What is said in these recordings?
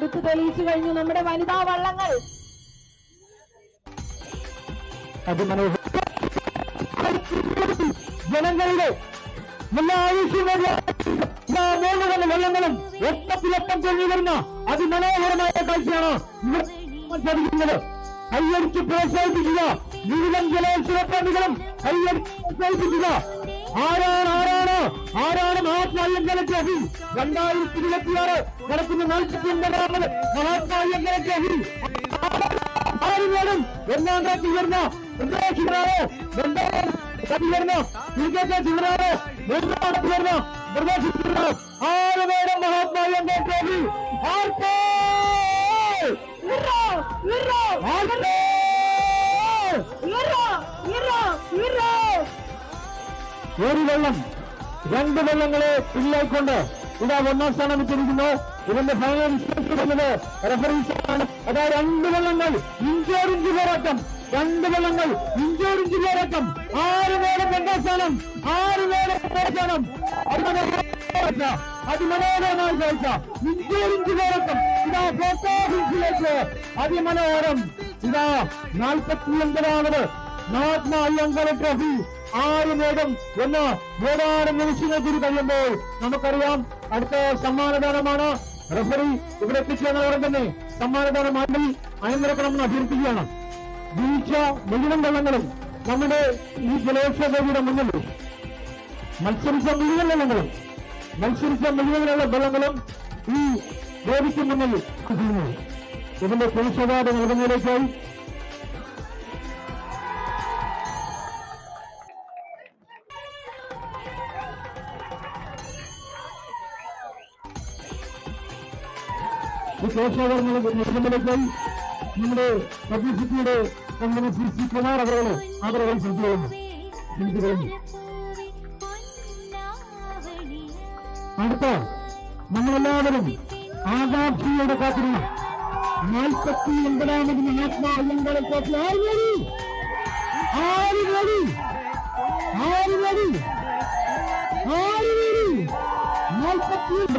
കരുത്ത് തെളിയിച്ചു കഴിഞ്ഞു നമ്മുടെ വനിതാ വള്ളങ്ങൾ. ജനങ്ങളുടെ എല്ലാ ആവശ്യങ്ങളും വെള്ളങ്ങളും ഒട്ടത്തിലൊപ്പം തെളിഞ്ഞു വരുന്ന അതിമനോഹരമായ കാഴ്ചയാണ് സാധിക്കുന്നത്. കയ്യടിച്ച് പ്രോത്സാഹിപ്പിക്കുക. മുഴുവൻ ജലോത്സവപ്രേമികളും കയ്യടിച്ച് പ്രോത്സാഹിപ്പിക്കുക. ആരാണ് മഹാത്മായങ്കല ട്രോഫി 2026 നടക്കുന്ന 49ാമത് മഹാത്മായങ്കല ട്രോഫി ആരും ഒന്നാം ട്രാക്കിൽ വരുന്ന പ്രദേശികളാണോ വരുന്ന ക്രിക്കറ്റ് ചിവരാണോ വരുന്ന പ്രദേശികളാണോ ആരുമേടെ മഹാത്മായങ്കല ട്രോഫി ഒരു വെള്ളം 2 വെള്ളങ്ങളെ പിന്നിലായിക്കൊണ്ട് ഇതാ 1ാം സ്ഥാനം വെച്ചിരിക്കുന്നു. ഇതിന്റെ ഫൈനൽ വന്നത് റഫറീസാണ്. അതായത് 2 വെള്ളങ്ങൾ ഇഞ്ചോടിഞ്ച് പോരാട്ടം. 2 വെള്ളങ്ങൾ ഇഞ്ചോടിഞ്ച് പോരാട്ടം. 6 പേരും 2ാം സ്ഥാനം. 6 പേരും 2ാം സ്ഥാനം. അതിമനോഹരമായ കാഴ്ച. ഇഞ്ചോടിഞ്ച് പോരാട്ടം. ഇതാ ഫോട്ടോസിലേക്ക് അതിമനോഹരം. ഇതാ 49ാമത് മഹാത്മാ അയ്യങ്കാളി ട്രോഫി 6 നേടും എന്ന് ഏതാനും നിമിഷങ്ങൾ കൂടി കഴിയുമ്പോൾ നമുക്കറിയാം അടുത്ത സമ്മാനദാനമാണ്. റഫറി ഇവിടെ എത്തിച്ചേർന്നതോടെ തന്നെ സമ്മാനദാനം അയന്നിറക്കണമെന്ന് അഭ്യർത്ഥിക്കുകയാണ്. വീഴ്ച മുഴുവൻ വെള്ളങ്ങളും നമ്മുടെ ഈ ജലോത്സവയുടെ മുന്നിൽ മത്സരിച്ച മുഴുവൻ വെള്ളങ്ങളും ഈ വേദിക്ക് മുന്നിൽ ഇതിന്റെ പുരുഷവാദം നൽകുന്നതിലേക്കായി ഈ കോശാവരണത്തിലേക്കായി നമ്മുടെ പബ്ലിസിറ്റിയുടെ അങ്ങനെ CC കുമാർ അവരുടെ ആദരവ് ക്ഷണിച്ചു കഴിഞ്ഞു. അടുത്ത നമ്മളെല്ലാവരും ആകാംക്ഷയോടെ കാത്തിരുന്നു 49ാമത് മഹാത്മാ അയ്യങ്കാളി ട്രോഫി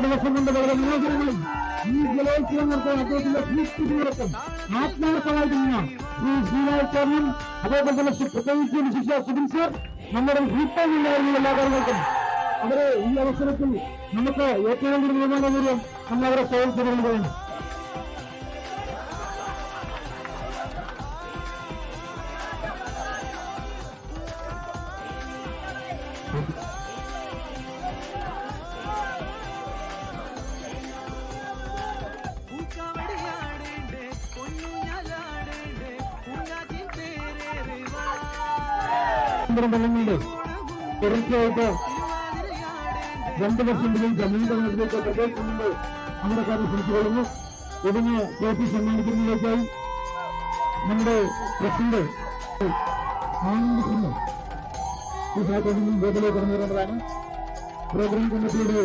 ദിവസം കൊണ്ട് വളരെ മനോഹരമായി ഈ ജലോത്സവം നടത്താൻ അദ്ദേഹത്തിന്റെ ഭൂസ്ഥിതിയോടൊപ്പം ആത്മാർത്ഥമായിട്ട് നിന്ന് ശ്രീ ശ്രീനാഥനും അതേപോലെ തന്നെ പ്രത്യേകിച്ച് ശിക്ഷ സുബിൻ സർ നമ്മുടെ ഭൂട്ടാനുള്ള എല്ലാ കാര്യങ്ങൾക്കും അവരെ ഈ അവസരത്തിൽ നമുക്ക് ഏറ്റവും കൂടുതൽ ബഹുമാനം നമ്മൾ അവരെ സ്വയം തിരുവനന്തപുരം വെള്ളങ്ങളുടെ തുടർച്ചയായിട്ട് 2 വർഷം ജമീൻദാനത്തിലേക്ക് പ്രവേശിക്കുമ്പോൾ നമ്മുടെ കാര്യം ശ്രമിച്ചുകൊള്ളുന്നു. ഇതിന് ട്രോഫി സമ്മാനിക്കുന്നതിലേക്കായി നമ്മുടെ പ്രസിഡന്റ് ബോധത്തിലേക്ക് കടന്നു വരേണ്ടതാണ്. പ്രോഗ്രാം കമ്മിറ്റിയുടെ